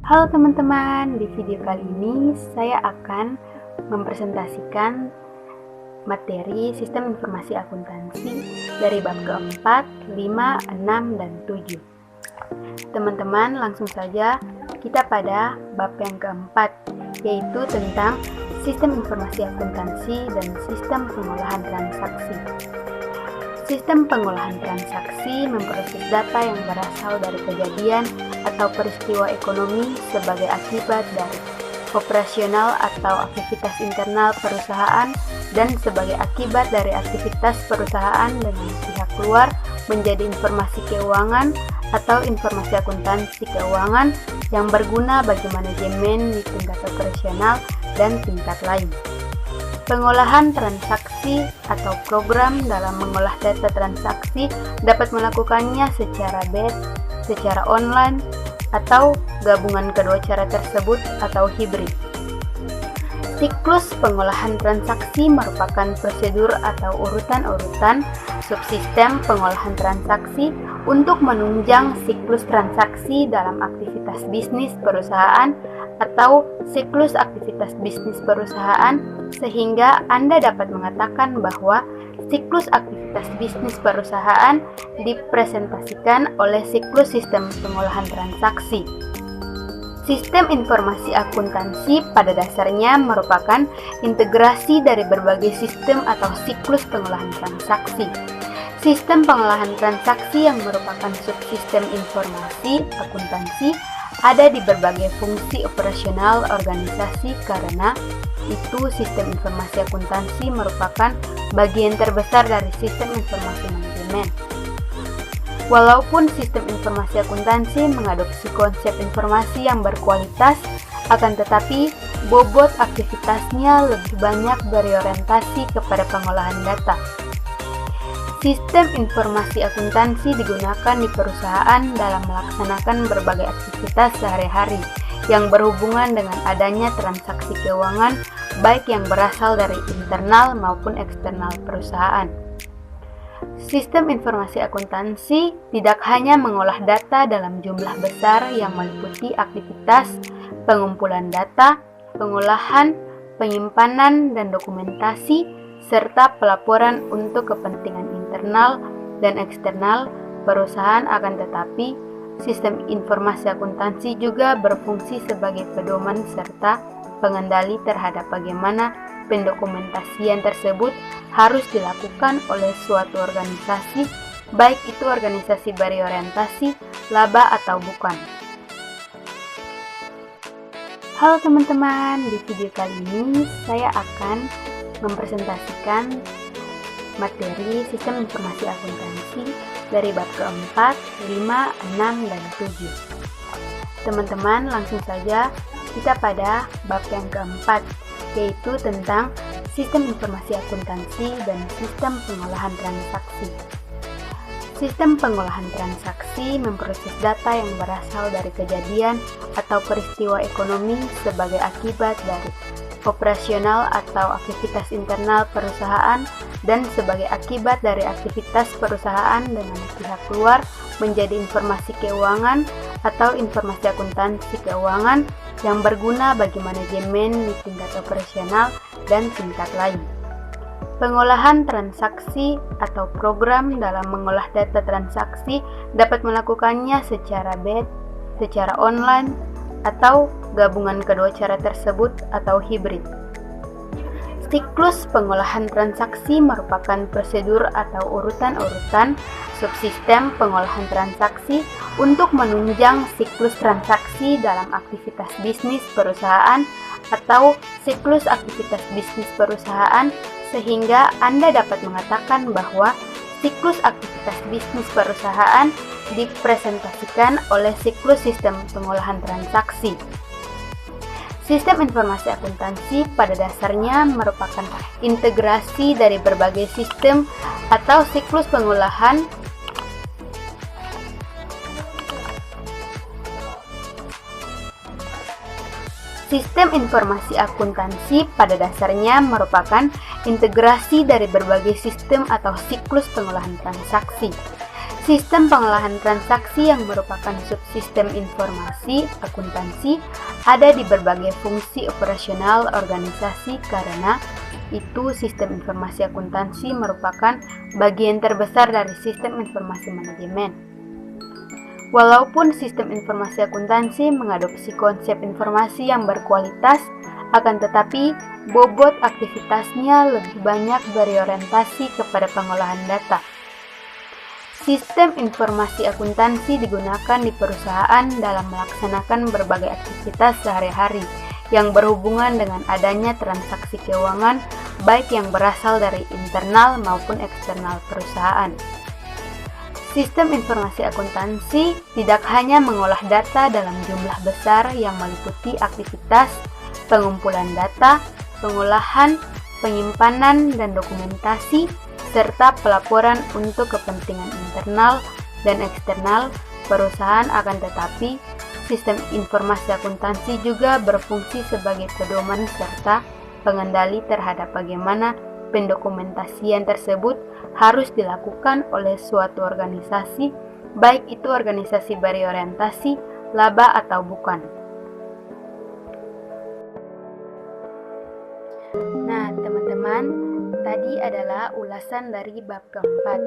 Halo teman-teman, di video kali ini saya akan mempresentasikan materi Sistem Informasi Akuntansi dari bab keempat, 5, 6, dan 7. Teman-teman, langsung saja kita pada bab yang keempat, yaitu tentang Sistem Informasi Akuntansi dan Sistem Pengolahan Transaksi. Sistem pengolahan transaksi memproses data yang berasal dari kejadian atau peristiwa ekonomi sebagai akibat dari operasional atau aktivitas internal perusahaan dan sebagai akibat dari aktivitas perusahaan dengan pihak luar menjadi informasi keuangan atau informasi akuntansi keuangan yang berguna bagi manajemen di tingkat operasional dan tingkat lain. Pengolahan transaksi atau program dalam mengolah data transaksi dapat melakukannya secara batch, secara online, atau gabungan kedua cara tersebut atau hibrid. Siklus pengolahan transaksi merupakan prosedur atau urutan-urutan subsistem pengolahan transaksi untuk menunjang siklus transaksi dalam aktivitas bisnis perusahaan atau siklus aktivitas bisnis perusahaan, sehingga Anda dapat mengatakan bahwa siklus aktivitas bisnis perusahaan dipresentasikan oleh siklus sistem pengolahan transaksi. Sistem informasi akuntansi pada dasarnya merupakan integrasi dari berbagai sistem atau siklus pengolahan transaksi. Sistem pengolahan transaksi yang merupakan subsistem informasi akuntansi ada di berbagai fungsi operasional organisasi, karena itu sistem informasi akuntansi merupakan bagian terbesar dari sistem informasi manajemen. Walaupun sistem informasi akuntansi mengadopsi konsep informasi yang berkualitas, akan tetapi bobot aktivitasnya lebih banyak berorientasi kepada pengolahan data. Sistem informasi akuntansi digunakan di perusahaan dalam melaksanakan berbagai aktivitas sehari-hari yang berhubungan dengan adanya transaksi keuangan, baik yang berasal dari internal maupun eksternal perusahaan. Sistem informasi akuntansi tidak hanya mengolah data dalam jumlah besar yang meliputi aktivitas pengumpulan data, pengolahan, penyimpanan, dan dokumentasi, serta pelaporan untuk kepentingan internal dan eksternal perusahaan. Akan tetapi, sistem informasi akuntansi juga berfungsi sebagai pedoman serta pengendali terhadap bagaimana pendokumentasian tersebut harus dilakukan oleh suatu organisasi, baik itu organisasi berorientasi laba atau bukan. Halo teman-teman, di video kali ini saya akan mempresentasikan materi Sistem Informasi Akuntansi dari bab keempat, 5, 6, dan 7. Teman-teman, langsung saja kita pada bab yang keempat, yaitu tentang Sistem Informasi Akuntansi dan Sistem Pengolahan Transaksi. Sistem pengolahan transaksi memproses data yang berasal dari kejadian atau peristiwa ekonomi sebagai akibat dari operasional atau aktivitas internal perusahaan dan sebagai akibat dari aktivitas perusahaan dengan pihak luar menjadi informasi keuangan atau informasi akuntansi keuangan yang berguna bagi manajemen di tingkat operasional dan tingkat lain. Pengolahan transaksi atau program dalam mengolah data transaksi dapat melakukannya secara batch, secara online, atau gabungan kedua cara tersebut atau hibrid. Siklus pengolahan transaksi merupakan prosedur atau urutan-urutan subsistem pengolahan transaksi untuk menunjang siklus transaksi dalam aktivitas bisnis perusahaan atau siklus aktivitas bisnis perusahaan, sehingga Anda dapat mengatakan bahwa siklus aktivitas bisnis perusahaan dipresentasikan oleh siklus sistem pengolahan transaksi. Sistem informasi akuntansi pada dasarnya merupakan integrasi dari berbagai sistem atau siklus pengolahan Sistem informasi akuntansi pada dasarnya merupakan integrasi dari berbagai sistem atau siklus pengolahan transaksi. Sistem pengolahan transaksi yang merupakan subsistem informasi akuntansi ada di berbagai fungsi operasional organisasi karena itu sistem informasi akuntansi merupakan bagian terbesar dari sistem informasi manajemen. Walaupun sistem informasi akuntansi mengadopsi konsep informasi yang berkualitas, akan tetapi bobot aktivitasnya lebih banyak berorientasi kepada pengolahan data. Sistem informasi akuntansi digunakan di perusahaan dalam melaksanakan berbagai aktivitas sehari-hari yang berhubungan dengan adanya transaksi keuangan, baik yang berasal dari internal maupun eksternal perusahaan. Sistem informasi akuntansi tidak hanya mengolah data dalam jumlah besar yang meliputi aktivitas pengumpulan data, pengolahan, penyimpanan, dan dokumentasi, serta pelaporan untuk kepentingan internal dan eksternal perusahaan, akan tetapi sistem informasi akuntansi juga berfungsi sebagai pedoman serta pengendali terhadap bagaimana pendokumentasian tersebut harus dilakukan oleh suatu organisasi, baik itu organisasi berorientasi laba atau bukan. Nah, teman-teman, tadi adalah ulasan dari bab keempat.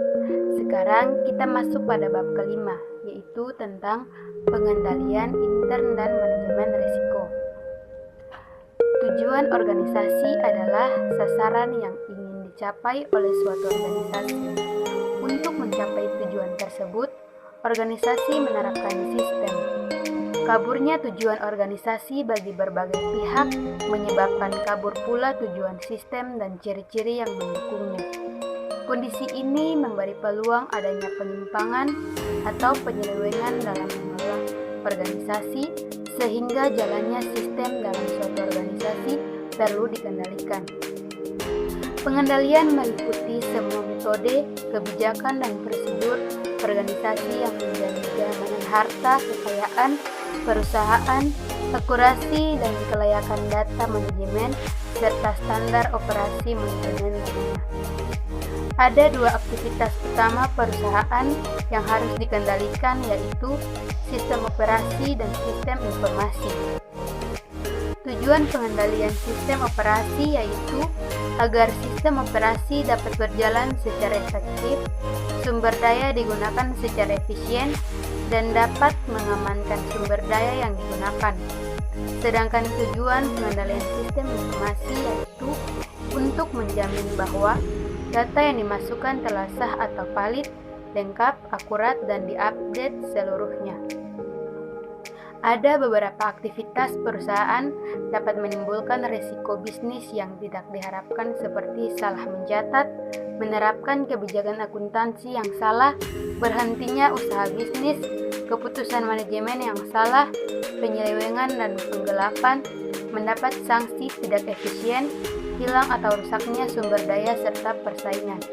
Sekarang kita masuk pada bab kelima, yaitu tentang pengendalian intern dan manajemen risiko. Tujuan organisasi adalah sasaran yang ingin dicapai oleh suatu organisasi. Untuk mencapai tujuan tersebut, organisasi menerapkan sistem. Kaburnya tujuan organisasi bagi berbagai pihak menyebabkan kabur pula tujuan sistem dan ciri-ciri yang mendukungnya. Kondisi ini memberi peluang adanya penyimpangan atau penyelewengan dalam mengelola organisasi, sehingga jalannya sistem dalam suatu organisasi perlu dikendalikan. Pengendalian meliputi semua metode, kebijakan, dan prosedur organisasi yang menjamin keamanan harta kekayaan perusahaan, akurasi dan kelayakan data manajemen, serta standar operasi manajemen lainnya. Ada dua aktivitas utama perusahaan yang harus dikendalikan, yaitu sistem operasi dan sistem informasi. Tujuan pengendalian sistem operasi yaitu agar sistem operasi dapat berjalan secara efektif, sumber daya digunakan secara efisien, dan dapat mengamankan sumber daya yang digunakan. Sedangkan tujuan pengendalian sistem informasi yaitu untuk menjamin bahwa data yang dimasukkan telah sah atau valid, lengkap, akurat, dan diupdate seluruhnya. Ada beberapa aktivitas perusahaan dapat menimbulkan risiko bisnis yang tidak diharapkan seperti salah mencatat, menerapkan kebijakan akuntansi yang salah, berhentinya usaha bisnis, keputusan manajemen yang salah, penyelewengan dan penggelapan, mendapat sanksi tidak efisien, hilang atau rusaknya sumber daya serta persaingan.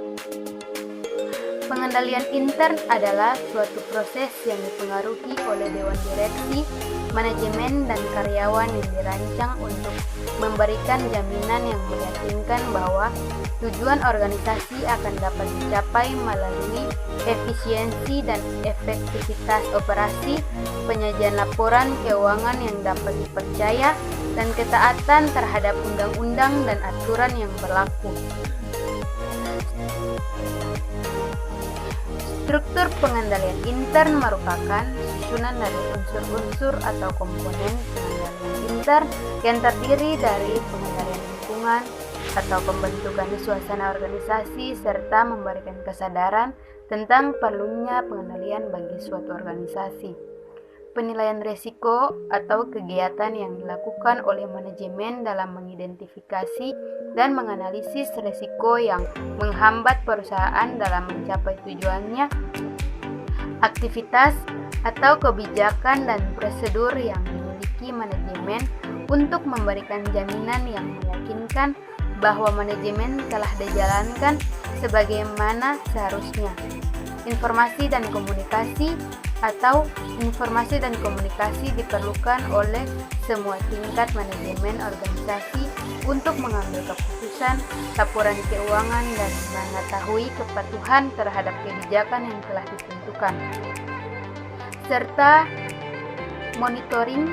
Pengendalian intern adalah suatu proses yang dipengaruhi oleh dewan direksi, manajemen, dan karyawan yang dirancang untuk memberikan jaminan yang meyakinkan bahwa tujuan organisasi akan dapat dicapai melalui efisiensi dan efektivitas operasi, penyajian laporan keuangan yang dapat dipercaya, dan ketaatan terhadap undang-undang dan aturan yang berlaku. Struktur pengendalian intern merupakan susunan dari unsur-unsur atau komponen pengendalian intern yang terdiri dari pengendalian lingkungan atau pembentukan suasana organisasi serta memberikan kesadaran tentang perlunya pengendalian bagi suatu organisasi. Penilaian risiko atau kegiatan yang dilakukan oleh manajemen dalam mengidentifikasi dan menganalisis risiko yang menghambat perusahaan dalam mencapai tujuannya, aktivitas atau kebijakan dan prosedur yang dimiliki manajemen untuk memberikan jaminan yang meyakinkan bahwa manajemen telah dijalankan sebagaimana seharusnya. Informasi dan komunikasi atau informasi dan komunikasi diperlukan oleh semua tingkat manajemen organisasi untuk mengambil keputusan, laporan keuangan, dan mengetahui kepatuhan terhadap kebijakan yang telah ditentukan, serta monitoring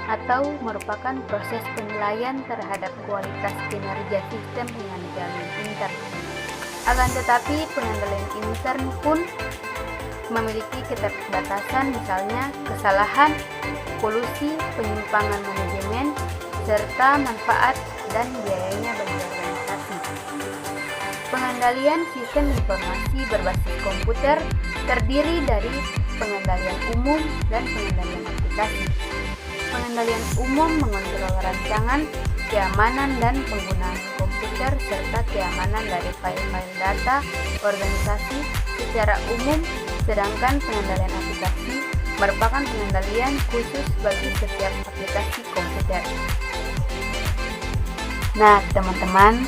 atau merupakan proses penilaian terhadap kualitas kinerja sistem pengendalian intern. Akan tetapi, pengendalian intern pun memiliki keterbatasan, misalnya kesalahan, kolusi, penyimpangan manajemen, serta manfaat dan biayanya bagi organisasi. Pengendalian sistem informasi berbasis komputer terdiri dari pengendalian umum dan pengendalian aplikasi. Pengendalian umum mengontrol rancangan, keamanan dan penggunaan komputer serta keamanan dari file-file data organisasi secara umum, sedangkan pengendalian aplikasi merupakan pengendalian khusus bagi setiap aplikasi komputer. Nah, teman-teman,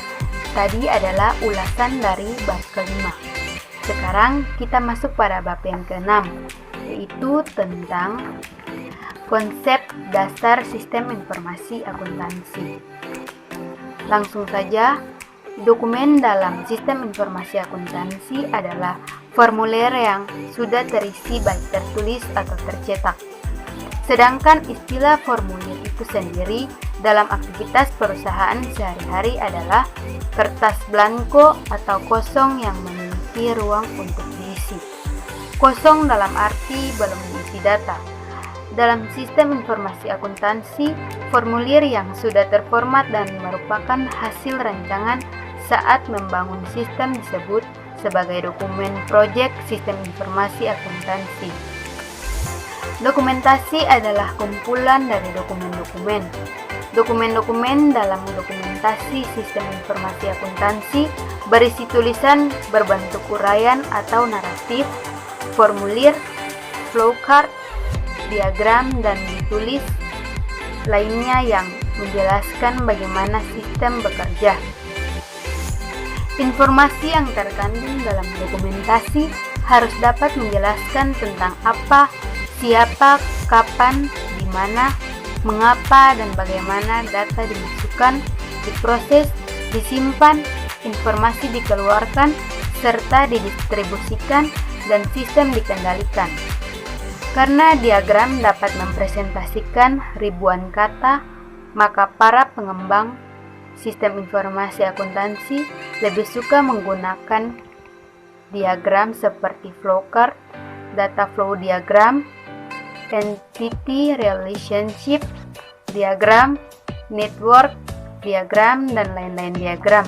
tadi adalah ulasan dari bab kelima. Sekarang kita masuk pada bab yang keenam, yaitu tentang konsep dasar sistem informasi akuntansi. Langsung saja, dokumen dalam sistem informasi akuntansi adalah formulir yang sudah terisi baik tertulis atau tercetak. Sedangkan istilah formulir itu sendiri dalam aktivitas perusahaan sehari-hari adalah kertas blanko atau kosong yang memiliki ruang untuk diisi. Kosong dalam arti belum diisi data. Dalam sistem informasi akuntansi, formulir yang sudah terformat dan merupakan hasil rancangan saat membangun sistem disebut sebagai dokumen proyek sistem informasi akuntansi. Dokumentasi adalah kumpulan dari dokumen-dokumen. Dokumen-dokumen dalam dokumentasi sistem informasi akuntansi berisi tulisan berbentuk uraian atau naratif, formulir, flowchart, diagram, dan ditulis lainnya yang menjelaskan bagaimana sistem bekerja. Informasi yang terkandung dalam dokumentasi harus dapat menjelaskan tentang apa, siapa, kapan, di mana, mengapa, dan bagaimana data dimasukkan, diproses, disimpan, informasi dikeluarkan, serta didistribusikan, dan sistem dikendalikan. Karena diagram dapat mempresentasikan ribuan kata, maka para pengembang sistem informasi akuntansi lebih suka menggunakan diagram seperti flowchart, data flow diagram, entity relationship diagram, network diagram, dan lain-lain diagram.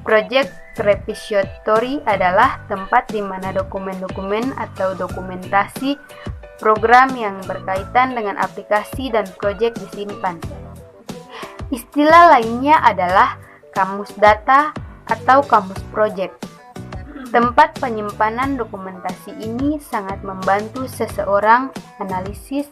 Project repository adalah tempat di mana dokumen-dokumen atau dokumentasi program yang berkaitan dengan aplikasi dan proyek disimpan. Istilah lainnya adalah kamus data atau kamus proyek. Tempat penyimpanan dokumentasi ini sangat membantu seseorang analisis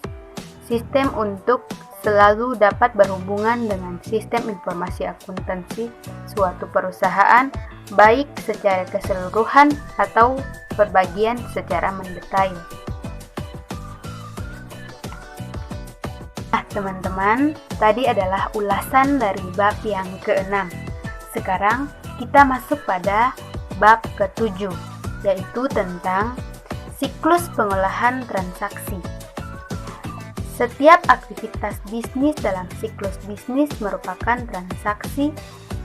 sistem untuk selalu dapat berhubungan dengan sistem informasi akuntansi suatu perusahaan, baik secara keseluruhan atau berbagian secara mendetail. Nah, teman-teman, tadi adalah ulasan dari bab yang ke-6. Sekarang kita masuk pada bab ke-7, yaitu tentang siklus pengolahan transaksi. Setiap aktivitas bisnis dalam siklus bisnis merupakan transaksi,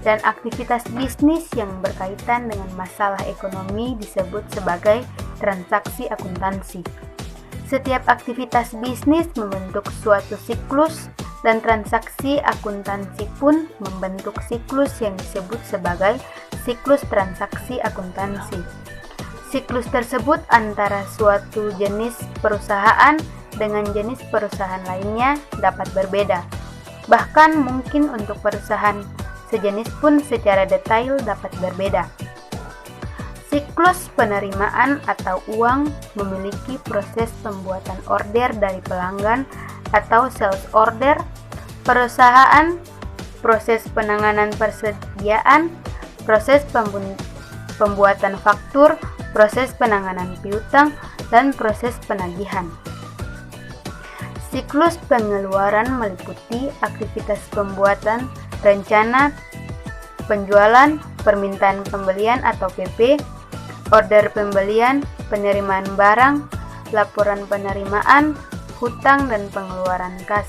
dan aktivitas bisnis yang berkaitan dengan masalah ekonomi disebut sebagai transaksi akuntansi. Setiap aktivitas bisnis membentuk suatu siklus, dan transaksi akuntansi pun membentuk siklus yang disebut sebagai siklus transaksi akuntansi. Siklus tersebut antara suatu jenis perusahaan dengan jenis perusahaan lainnya dapat berbeda. Bahkan mungkin untuk perusahaan sejenis pun secara detail dapat berbeda. Siklus penerimaan atau uang memiliki proses pembuatan order dari pelanggan atau sales order, perusahaan, proses penanganan persediaan, proses pembuatan faktur, proses penanganan piutang, dan proses penagihan. Siklus pengeluaran meliputi aktivitas pembuatan, rencana, penjualan, permintaan pembelian atau PP, order pembelian, penerimaan barang, laporan penerimaan, hutang dan pengeluaran kas.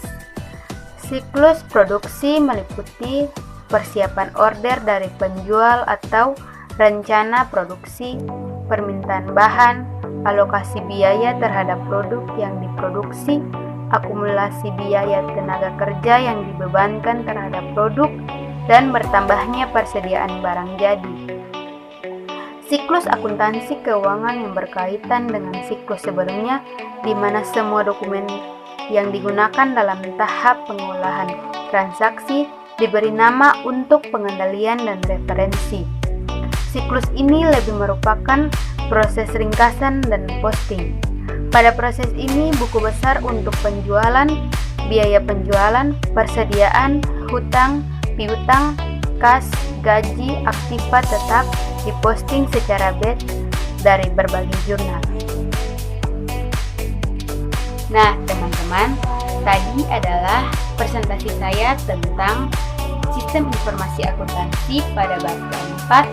Siklus produksi meliputi persiapan order dari penjual atau rencana produksi, permintaan bahan, alokasi biaya terhadap produk yang diproduksi, akumulasi biaya tenaga kerja yang dibebankan terhadap produk, dan bertambahnya persediaan barang jadi. Siklus akuntansi keuangan yang berkaitan dengan siklus sebelumnya, di mana semua dokumen yang digunakan dalam tahap pengolahan transaksi diberi nama untuk pengendalian dan referensi. Siklus ini lebih merupakan proses ringkasan dan posting. Pada proses ini, buku besar untuk penjualan, biaya penjualan, persediaan, hutang, piutang, kas, gaji, aktiva tetap diposting secara batch dari berbagai jurnal. Nah, teman-teman, tadi adalah presentasi saya tentang sistem informasi akuntansi pada bab keempat